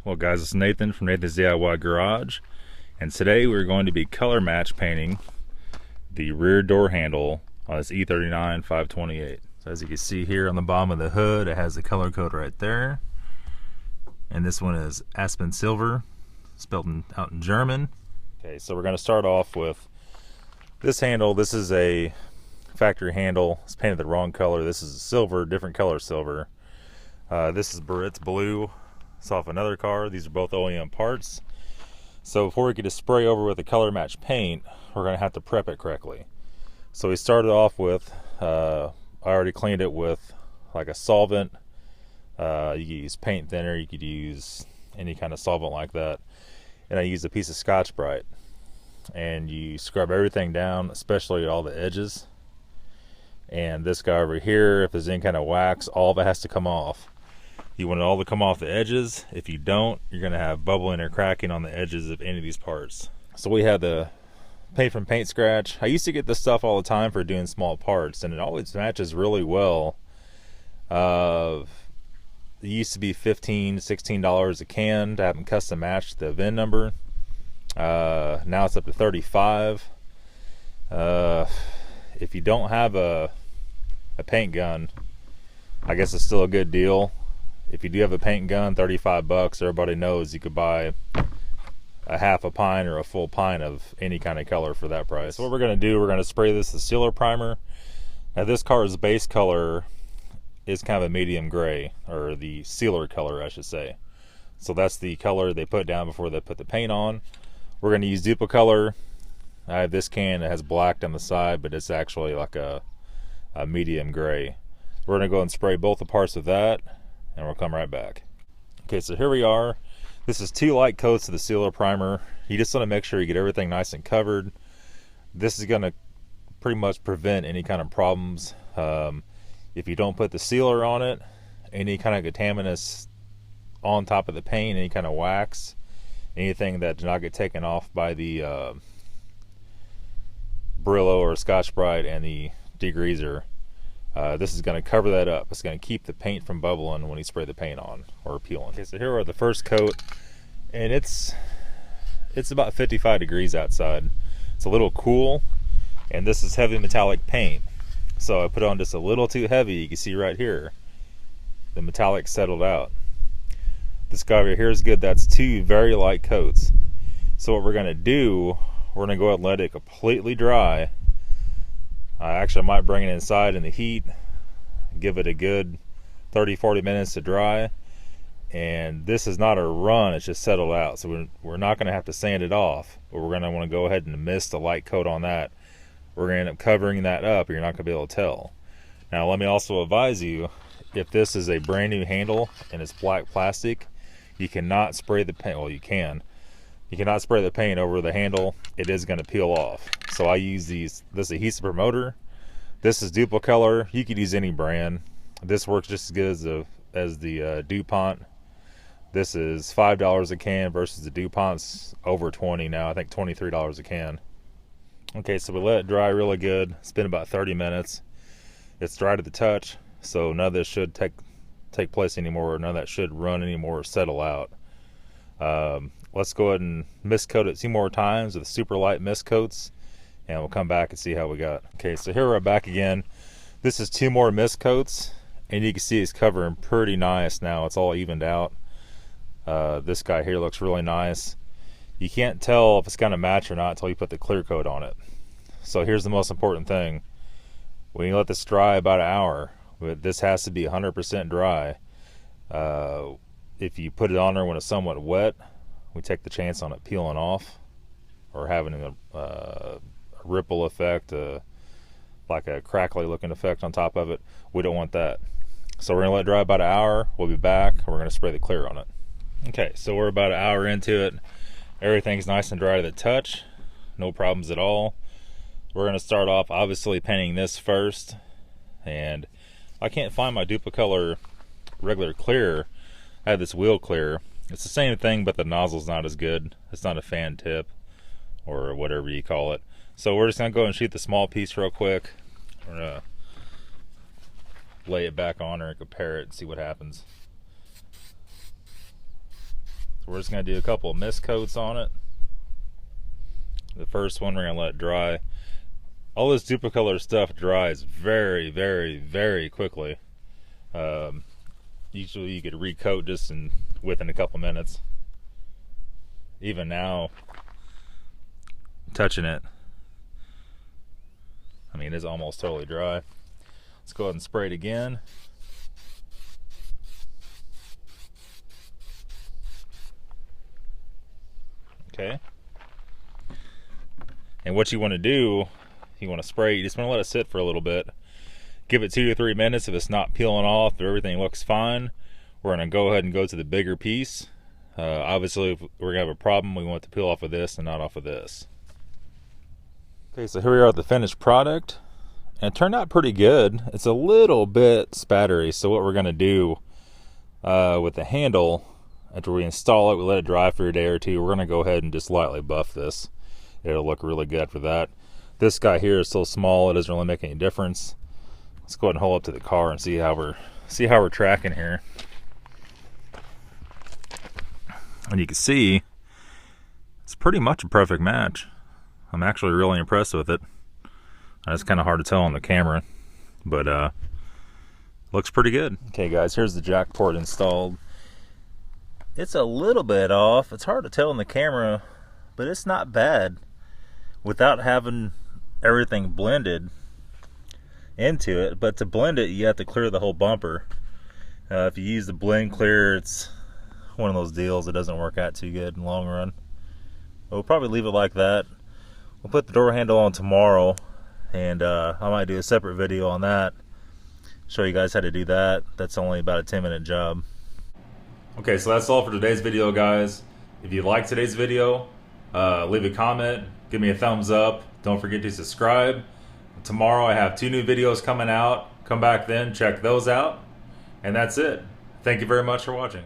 Well guys, it's Nathan from Nathan's DIY Garage, and today we're going to be color match painting the rear door handle on this E39 528. So as you can see here on the bottom of the hood, it has the color code right there. And this one is Aspen Silver, spelled out in German. Okay, so we're going to start off with this handle. This is a factory handle. It's painted the wrong color. This is a silver, different color silver. It's blue. It's off another car. These are both OEM parts. So before we can just spray over with a color match paint, we're going to have to prep it correctly. So we started off with, I already cleaned it with like a solvent. You could use paint thinner, you could use any kind of solvent like that. And I used a piece of Scotch-Brite. And you scrub everything down, especially all the edges. And this guy over here, if there's any kind of wax, all of it has to come off. You want it all to come off the edges. If you don't, you're going to have bubbling or cracking on the edges of any of these parts. So we have the paint from Paint Scratch. I used to get this stuff all the time for doing small parts, and it always matches really well. It used to be $15, $16 a can to have them custom match the VIN number. Now it's up to $35. If you don't have a paint gun, I guess it's still a good deal. If you do have a paint gun, 35 bucks, everybody knows you could buy a half a pint or a full pint of any kind of color for that price. So what we're going to do, we're going to spray this the sealer primer. Now this car's base color is kind of a medium gray, or the sealer color I should say. So that's the color they put down before they put the paint on. We're going to use Duplicolor. I have this can that has black on the side, but it's actually like a medium gray. We're going to go and spray both the parts of that, and we'll come right back. Okay, so here we are. This is 2 light coats of the sealer primer. You just want to make sure you get everything nice and covered. This is going to pretty much prevent any kind of problems. If you don't put the sealer on it, any kind of contaminants on top of the paint, any kind of wax, anything that does not get taken off by the Brillo or Scotch-Brite and the degreaser, this is going to cover that up. It's going to keep the paint from bubbling when you spray the paint on or peeling. Okay, so here are the first coat, and it's about 55 degrees outside. It's a little cool, and this is heavy metallic paint. So I put on just a little too heavy. You can see right here, the metallic settled out. This guy over here is good. That's 2 very light coats. So what we're going to do, we're going to go ahead and let it completely dry. Actually, I might bring it inside in the heat, give it a good 30-40 minutes to dry. And this is not a run, it's just settled out. So we're not going to have to sand it off, but we're going to want to go ahead and mist a light coat on that. We're going to end up covering that up, you're not going to be able to tell. Now let me also advise you, if this is a brand new handle and it's black plastic, you cannot spray the paint. Well, you can. You cannot spray the paint over the handle. It is going to peel off. So I use this adhesive promoter. This is Duplicolor. You could use any brand. This works just as good as the DuPont. This is $5 a can versus the DuPont's over 20 now. I think $23 a can. Okay, so we let it dry really good. It's been about 30 minutes. It's dry to the touch, so none of this should take place anymore. None of that should run anymore or settle out. Let's go ahead and mist coat it 2 more times with super light mist coats, and we'll come back and see how we got. Okay, so here we're back again. This is 2 more mist coats, and you can see it's covering pretty nice now. It's all evened out. This guy here looks really nice. You can't tell if it's going to match or not until you put the clear coat on it. So here's the most important thing. When you let this dry about an hour, this has to be 100% dry. If you put it on there when it's somewhat wet, we take the chance on it peeling off or having a ripple effect, like a crackly looking effect on top of it. We don't want that. So we're going to let it dry about an hour. We'll be back. We're going to spray the clear on it. Okay, so we're about an hour into it. Everything's nice and dry to the touch. No problems at all. We're going to start off obviously painting this first. And I can't find my Duplicolor regular clear. I have this wheel clear. It's the same thing, but the nozzle's not as good. It's not a fan tip or whatever you call it. So we're just going to go and shoot the small piece real quick. We're going to lay it back on her and compare it and see what happens. So we're just going to do a couple of mist coats on it. The first one, we're going to let it dry. All this duplicolor stuff dries very, very, very quickly. Usually you could recoat just within a couple minutes. Even now, touching it, I mean, it's almost totally dry. Let's go ahead and spray it again. Okay. And what you want to do, you want to spray, you just want to let it sit for a little bit. Give it 2 to 3 minutes. If it's not peeling off, if everything looks fine, we're going to go ahead and go to the bigger piece. Obviously, if we're going to have a problem, we want it to peel off of this and not off of this. Okay, so here we are with the finished product. And it turned out pretty good. It's a little bit spattery, so what we're going to do with the handle, after we install it, we let it dry for a day or two, we're going to go ahead and just lightly buff this. It'll look really good for that. This guy here is so small, it doesn't really make any difference. Let's go ahead and hold up to the car and see how we're tracking here. And you can see it's pretty much a perfect match. I'm actually really impressed with it. It's kind of hard to tell on the camera, but looks pretty good. Okay guys, here's the jack port installed. It's a little bit off. It's hard to tell on the camera, but it's not bad. Without having everything blended into it, but to blend it, you have to clear the whole bumper. If you use the blend clear, it's one of those deals that doesn't work out too good in the long run. But we'll probably leave it like that. We'll put the door handle on tomorrow, and I might do a separate video on that, show you guys how to do that. That's only about a 10-minute job. Okay, so that's all for today's video, guys. If you liked today's video, leave a comment, give me a thumbs up. Don't forget to subscribe. Tomorrow I have 2 new videos coming out. Come back then, check those out. And that's it. Thank you very much for watching.